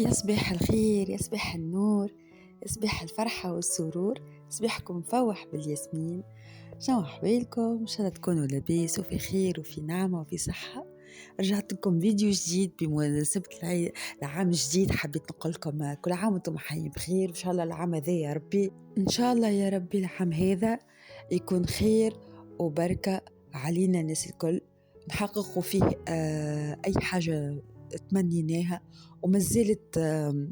يصبح الخير، يصبح النور، يصبح الفرحة والسرور، يصبحكم مفوح بالياسمين. شنو أحوالكم؟ إن شاء الله تكونوا لاباس وفي خير وفي نعمة وفي صحة. رجعت لكم فيديو جديد بمناسبة العام الجديد. حبيت نقول لكم كل عام وانتم حيين بخير، إن شاء الله العام هذا يا ربي، إن شاء الله يا ربي العام هذا يكون خير وبركة علينا الناس الكل، نحققوا فيه أي حاجة تمنيناها وما زالت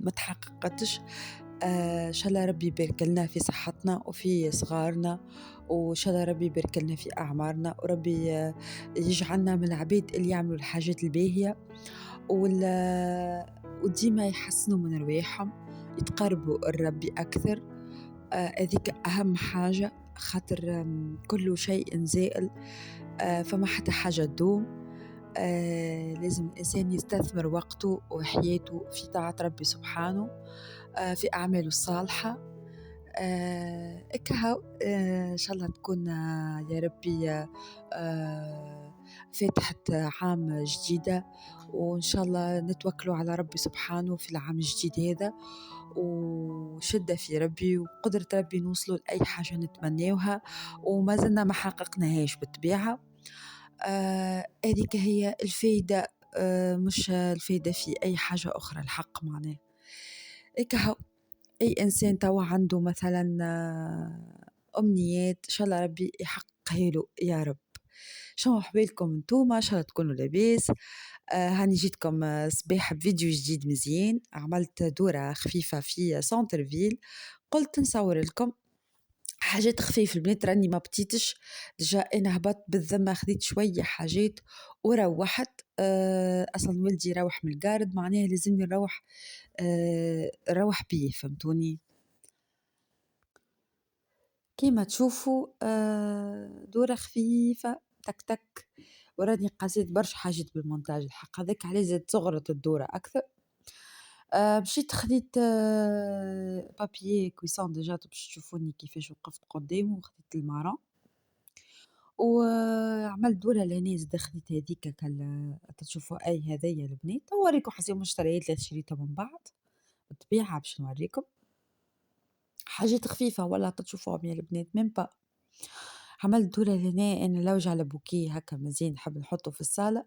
ما تحققتش. إن شاء الله ربي يبارك لنا في صحتنا وفي صغارنا، وإن شاء الله ربي يبارك لنا في أعمارنا، وربي يجعلنا من العبيد اللي يعملوا الحاجات الباهية وديما يحسنوا من رواحهم، يتقربوا الربي أكثر. هذيك أهم حاجة، خاطر كل شيء زائل، فما حتى حاجة تدوم. لازم الإنسان يستثمر وقته وحياته في طاعة ربي سبحانه، في أعماله الصالحة. إكهو إن شاء الله تكون يا ربي فاتحة عام جديدة، وإن شاء الله نتوكلوا على ربي سبحانه في العام الجديد هذا، وشدة في ربي وقدرة ربي نوصلوا لأي حاجة نتمناوها وما زلنا ما حققناهاش بالطبيعة. هذيك هي الفايدة، مش الفايدة في أي حاجة أخرى. الحق معناه إكهو أي إنسان توا عنده مثلا أمنيات، إن شاء الله ربي يحققها له يا رب. شو أحوالكم انتوما؟ إن شاء الله تكونوا لاباس. هاني جيتكم صباح بفيديو جديد مزيان. عملت دورة خفيفة في سانتر فيل، قلت نصور لكم حاجات خفيفة. البنات راني ما بتيتش ديجا، أنا هبطت بالذمة، خذيت شوية حاجات وروحت. أصلا ولدي روح من الجارد، معناها لازمني نروح بيه، فهمتوني؟ كيما تشوفوا دورة خفيفة تك تك، وراني قاسيت برشا حاجات بالمونتاج. الحق هذاك عليه زاد صغرت الدورة أكثر. مشيت خديت بابيي كويسون ديجا باش تشوفوني كيفاش وقفت قدامه، وخديت المارون وعملت دورة لهنا. زاد خديت هذيك تشوفوا أي هذيا البنات، نوريكم حسيت مشتريات اللي شريتها من بعد بالطبيعة باش نوريكم حاجات خفيفة ولا تشوفوهم يا البنات. ميم با عملت دورة لهنا، أنا لوج على بوكيه هكا مزين نحب نحطه في الصالة.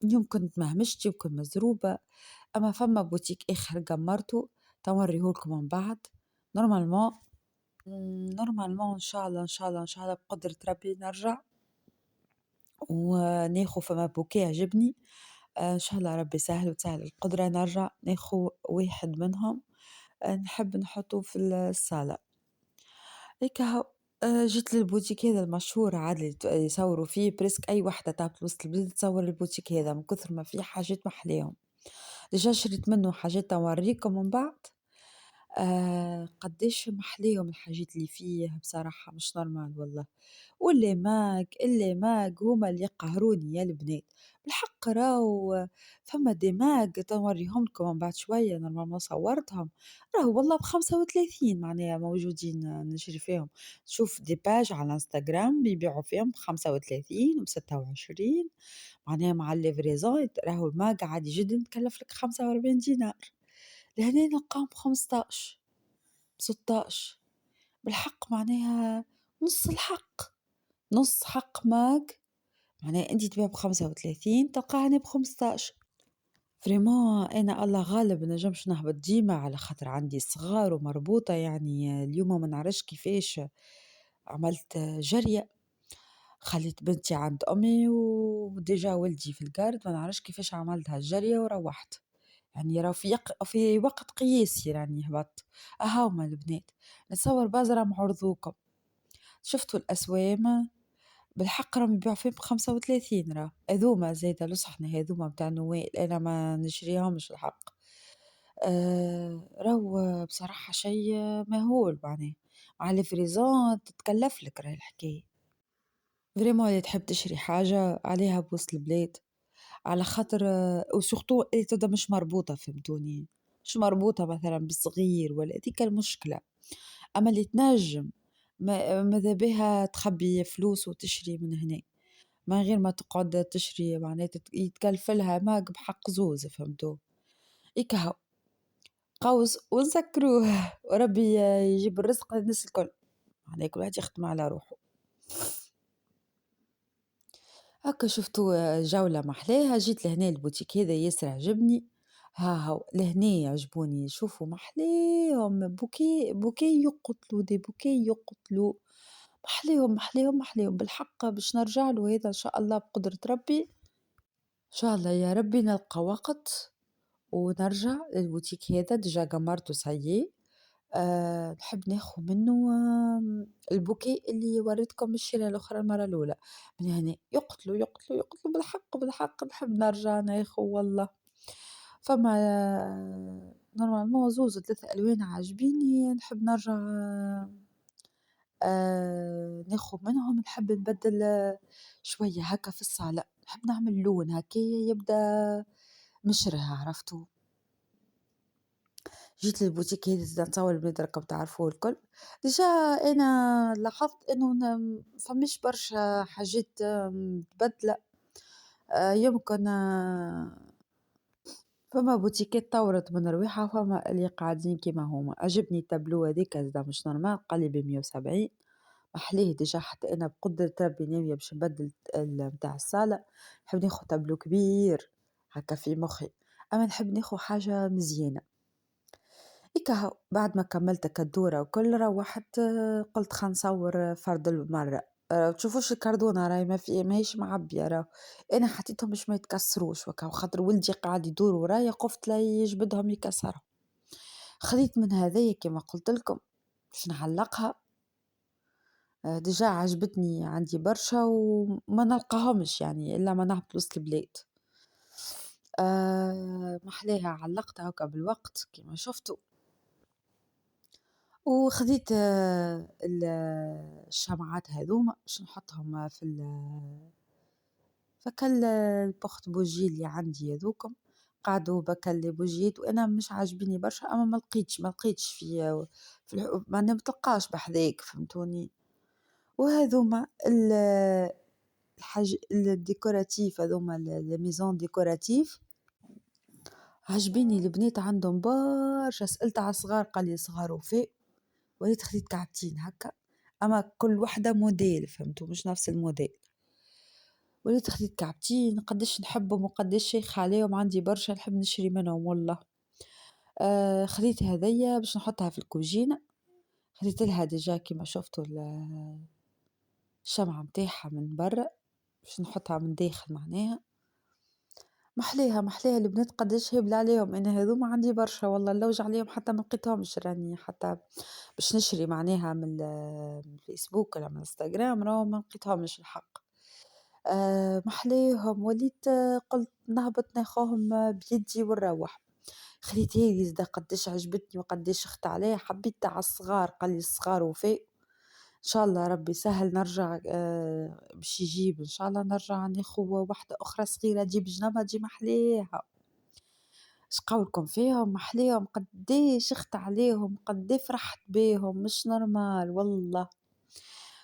يوم كنت مهمشتي وكنت مزروبة، أما فما بوتيك آخر قمرته توريهولكم من بعد. نورمالمون إن شاء الله بقدرة ربي نرجع وناخو فما بوكيه عجبني. إن شاء الله ربي سهل وتسهل القدرة نرجع ناخو واحد منهم. نحب نحطه في الصالة هيك هو. جيت للبوتيك هذا المشهور عادي يصوروا فيه بريسك أي وحدة تعب وسط البلاد تصور البوتيك هذا من كثر ما فيه حاجات محليهم. ديجا شريت منه حاجات نوريكم من بعد. قديش محليهم الحاجات اللي فيه بصراحة مش نورمال والله. اللي ماك هما اللي قهروني يا البنات بالحق. راهو فما ديماغ توريهم لكم من بعد شوية، نورمالمون صورتهم. راهو والله ب35 معناها موجودين نشري فيهم. تشوف دي باج على انستغرام بيبيعوا فيهم ب35 و26 معناها مع الليفريزون. راهو الماغ عادي جدا تكلف لك 45 دينار، لهنا نلقاهم ب15 ب16 بالحق. معناها نص حق ماك، معناها انتي تبيع ب35 تلقاها هنا ب15. فريمون انا الله غالب نجمش نهبط ديما على خاطر عندي صغار ومربوطة. يعني اليوم ما نعرفش كيفاش عملت جرية، خليت بنتي عند امي وديجا ولدي في الجارد، ما نعرفش كيفاش عملت هالجرية وروحت. يعني راه في وقت قياسي راني هبطت. هما البنات نتصور بازرة معرضوكم، شفتوا الأسوام بالحق راهم يبيعوا فيهم ب35. راه هذوما زايدة لصحنا، هذوما متاع نوال أنا ما نشريهمش الحق. راهو بصراحة شيء مهول معناه، مع الفريزون تتكلف لك راهي الحكاية. فريمون اللي تحب تشري حاجة عليها بوسط البلاد، على خاطر وسورتو تبدا مش مربوطة، فهمتوني؟ مش مربوطة مثلا بالصغير ولا ديك المشكلة. أما اللي تنجم ماذا بها تخبي فلوس وتشري من هنا من غير ما تقعد تشري، معناتها يتكلفلها ماك بحق زوز، فهمتو؟ هيك قوس ونسكروه وربي يجيب الرزق للناس الكل، معناها كل واحد يخدم على روحه. هاكا شفتو جولة محلاها، جيت لهنا البوتيك هذا ياسر عجبني. هاو لهنا عجبوني، شوفوا محلاهم بوكي بوكي يقتلوا دي بوكي يقتلوا، محلاهم محلاهم محلاهم بالحق. باش نرجع له هذا ان شاء الله بقدرة ربي، ان شاء الله يا ربي نلقى وقت ونرجع للبوتيك هذا. ديجا قمرته سيي. نحب ناخذ منه البوكيه اللي وريتكم الشيرة الأخرى المرة الأولى. من هنا يقتلوا يقتلوا يقتلوا بالحق بالحق نحب نرجع ناخذ والله. فما نورمالمون زوز 3 ألوان عاجبيني، نحب نرجع ناخذ منهم. نحب نبدل شوية هكا في الصالة، نحب نعمل لون هكايا يبدا مشره، عرفتوا؟ جيت للبوتيك هذا زاد نتصور البنات راكم تعرفوه الكل. ديجا انا لاحظت انه فماش برشا حاجات متبدله. يمكن فما بوتيكات طورت من رويحها، فما اللي قاعدين كيما هما. عجبني التابلو هذيك زاد مش نورمال، قالي ب170 محليه. ديجا حتى انا بقدرة ربي ناويه باش نبدل متاع الصاله، نحب ناخذ تابلو كبير هكا في مخي، اما نحب ناخذ حاجه مزيانه. هاو بعد ما كملت كدورة وكل روحت، قلت خلينا نصور فرد المرة. تشوفوش الكردونة راهي ما في ماهيش معبية، راهو انا حطيتهم باش ما يتكسروش وكا، وخاطر ولدي قاعد يدور ورايا قفت لا يجبدهم يكسرهم. خذيت من هذايا كما قلت لكم باش نعلقها. ديجا عجبتني عندي برشا وما نلقاهمش يعني الا ما نهبط وسط البلاد. محلاها علقتها هكا بالوقت كما شفتوا. وخذيت الشمعات هذوما باش نحطهم في فكل البوخت بوجي اللي عندي هذوكم. قعدوا بكل لي بوجيات وانا مش عاجبيني برشا، اما ما لقيتش ما نتلقاش بحذاك، فهمتوني؟ وهذوما الحاج الديكوراتيف هذوما الميزون ديكوراتيف عجبيني. البنات عندهم برشا، سألت على صغار قال لي صغار وفاء، وليت خديت كعبتين هكا، اما كل وحده موديل، فهمتوا؟ مش نفس الموديل. وليت خديت كعبتين قداش نحبهم وقداش شيخ عليهم، عندي برشا نحب نشري منهم والله. خديت هذيا باش نحطها في الكوجينة. خديت لها ديجا كيما شفتوا الشمعة متاعها من برا باش نحطها من داخل. معناها محليها محليها البنات قداش هبل عليهم، انا هذوما عندي برشا والله نلوج عليهم حتى ما لقيتهمش، راني حتى باش نشري معناها من الفيسبوك ولا من الانستغرام راهم ما لقيتهمش الحق. محليهم وليت قلت نهبط ناخوهم بيدي ونروح. خليت هذي زدا قداش عجبتني وقداش اخت عليها، حبيت تاع الصغار قال لي الصغار وفاء. ان شاء الله ربي سهل نرجع باش يجيب ان شاء الله نرجع ناخذ واحده اخرى صغيره تجيب جنبها تجي محليها. اش قولكم فيهم محليهم قداش اخت عليهم قداش فرحت بيهم مش نورمال والله.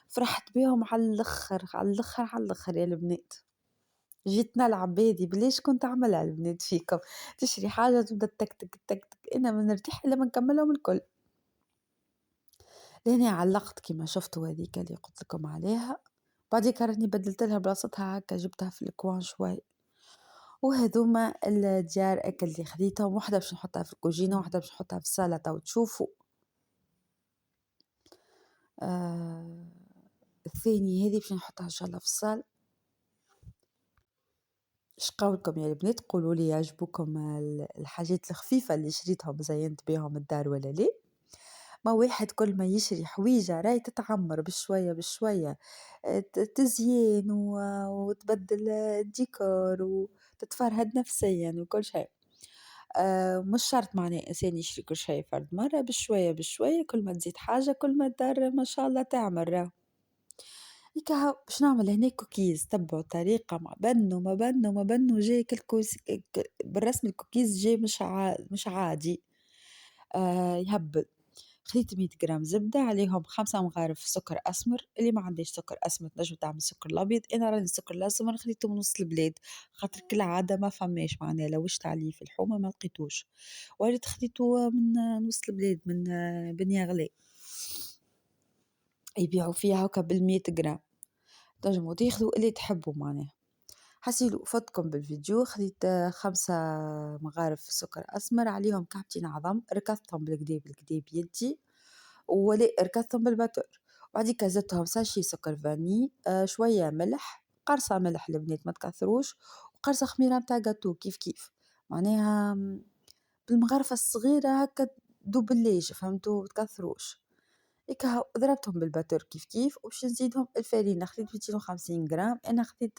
فرحت بيهم على الاخر على الاخر على الاخر يا البنات. جيت نلعب بهذي بليش كنت اعملها البنات فيكم، تشري حاجه تبدا تك تك تك تك، انا ما نرتاح الا ما نكملهم الكل. لاني علقت كيما شفتوا هذيك اللي قلت لكم عليها، بعديك راني بدلت لها بلاصتها هكا جبتها في الكوان شوي. وهذوما الديار اكل اللي خديتهم، واحده باش نحطها في الكوجينه واحده باش نحطها في الصاله تو تشوفوا. الثاني هذه باش نحطها ان شاء الله في الصاله. اش قولكم يا البنات؟ قولوا لي يعجبوكم الحاجات الخفيفه اللي شريتهم زينت بيهم الدار ولا لا؟ ما واحد كل ما يشري حويجة راهي تتعمر بشوية بشوية، تزيين وتبدل الديكور وتتفرهد نفسيا وكل شيء. مش شرط معناه إنسان يشري كل شيء فرد مرة، بشوية بشوية كل ما تزيد حاجة كل ما الدار ما شاء الله تعمر. راهو هيك هاو باش نعمل هنا كوكيز، تبعوا الطريقة ما بنوا ما بنوا ما بنوا جاي بالرسم الكوكيز جاي مش عادي. يهبل. خديت 100 جرام زبدة عليهم 5 مغارف سكر أسمر، اللي ما عندهاش سكر أسمر تنجم تعمل سكر الأبيض، أنا راني السكر الأسمر خديته من وسط البلاد خاطر كالعادة ما فماش معناها لوجت عليه في الحومة ما لقيتوش، وريت خديته من وسط البلاد من بنياغلي يبيعوا فيها هكا بال100 جرام، تنجموا تاخذوا اللي تحبوا معناها. حسيلو فاتكم بالفيديو خديت 5 مغارف سكر أسمر عليهم كعبتين عظم ركضتهم بالكدا بيدي ولا ركضتهم بالباتور، وبعديكا زدتهم ساشي سكر فاني شوية ملح قرصة ملح البنات ما تكثروش وقرصة خميرة متاع جاتو كيف معناها بالمغرفة الصغيرة هكا دوبليج فهمتو متكثروش هيك ضربتهم بالباتور كيف وباش نزيدهم الفارينة خديت 250 جرام أنا خديت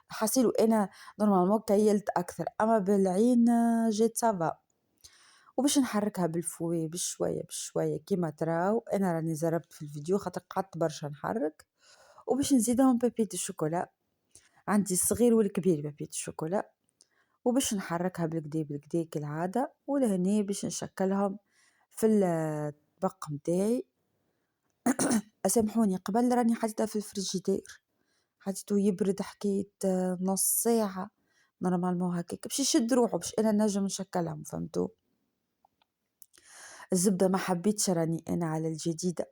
حاسيلو أنا نورمالمون كيلت أكثر أما بالعين جات سافا وباش نحركها بالفوي بشوية كيما تراو أنا راني زربت في الفيديو خاطر قعدت برشا نحرك وباش نزيدهم بابيت الشوكولا عندي الصغير والكبير بابيت الشوكولا وباش نحركها بالكدا كالعادة ولهني باش نشكلهم في الطبق متاعي أسامحوني قبل راني حاطتها في الفريجيدير حطيته يبرد حكاية نص ساعة نورمالمون هكاك باش يشد روحه باش أنا نجم نشكلهم فهمتو. الزبدة ما حبيتش راني أنا على الجديدة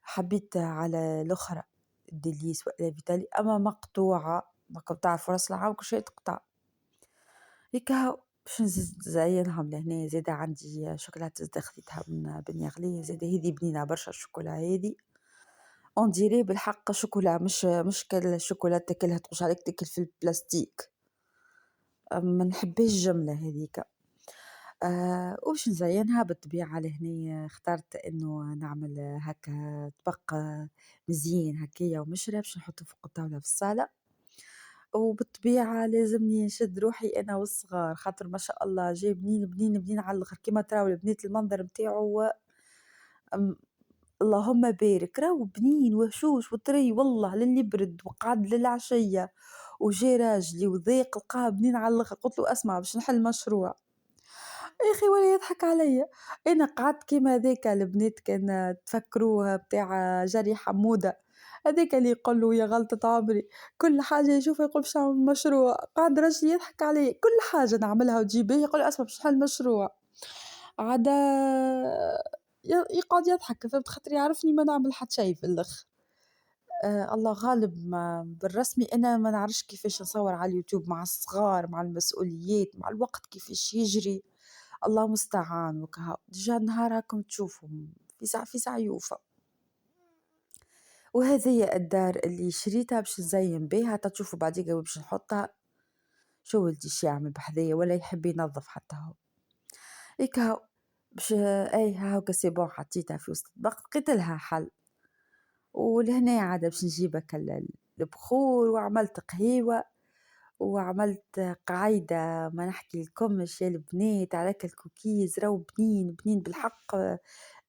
حبيت على الأخرى ديليس ولا فيتالي أما مقطوعة ما كنت تعرف راس العام كل شيء تقطع هيك هاو باش نزينهم لهنا زادا عندي شوكولاتة زادا خديتها من بنياغلي زادا هذي بنينة برشا الشوكولا هذي اون ديري بالحق شوكولا مش كالشوكولاتة تاكلها تقوش عليك تاكل في البلاستيك ما نحبش الجملة هذيك وباش نزينها بالطبيعة لهني اخترت انه نعمل هكا طبق مزيان هكايا ومشرب باش نحطه فوق الطاولة في الصالة وبالطبيعة لازمني نشد روحي انا والصغار خاطر ما شاء الله جاي بنين على الاخر كيما تراو البنات المنظر متاعو اللهم بارك راهو بنين وهشوش وطري والله للي برد وقعد للعشية وجي راجلي وضيق لقاه بنين على الاخر قلت له اسمع باش نحل مشروع يا اخي ولا يضحك عليا انا قعدت كيما هذاك البنات كان تفكروها بتاع جري حموده هذاك اللي يقول له يا غلطة عمري كل حاجة يشوفها يقول باش نعمل مشروع قاعد راجل يضحك علي كل حاجة نعملها وتجيبها يقول اسمع باش نحل مشروع عدا يقعد يضحك فهمت خاطر يعرفني ما نعمل حتى شيء في الاخر الله غالب ما بالرسمي انا ما نعرفش كيفاش نصور على اليوتيوب مع الصغار مع المسؤوليات مع الوقت كيفاش يجري الله مستعان وكها ديجا النهار راكم تشوفوا في ساعة يوفى وهذه الدار اللي شريتها باش نزين بيها تشوفوا بعديك باش نحطها شو ولدي شي يعمل بحذايا ولا يحب ينظف حتى هو هيك هاو باش اي هاو كسي بون حطيتها في وسط الطبق لقيت لها حل ولهنا عاد باش نجيب البخور وعملت قهيوة وعملت قاعدة ما نحكي لكمش يا البنات على الكوكيز راهو بنين بالحق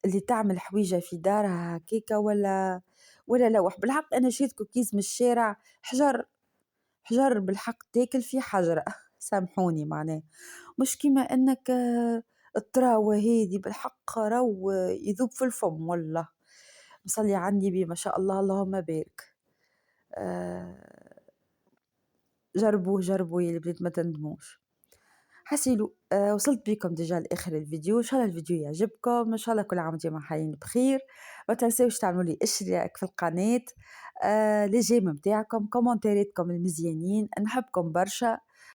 اللي تعمل حويجة في دارها هكاكا ولا لوح بالحق أنا شريت كوكيز من الشارع حجر بالحق تاكل في حجرة سامحوني معناه مش كيما أنك التراوة هذي بالحق راهو يذوب في الفم والله مصلي عندي بي ما شاء الله اللهم بارك جربوه يا البنات ما تندموش حسيلو وصلت بكم ديجا لاخر الفيديو ان شاء الله الفيديو يعجبكم ان شاء الله كل عام وانتم حيين بخير ما تنسوش تعملوا لي اشتراك في القناه لي جيم نتاعكم كومنتيراتكم المزيانين نحبكم برشا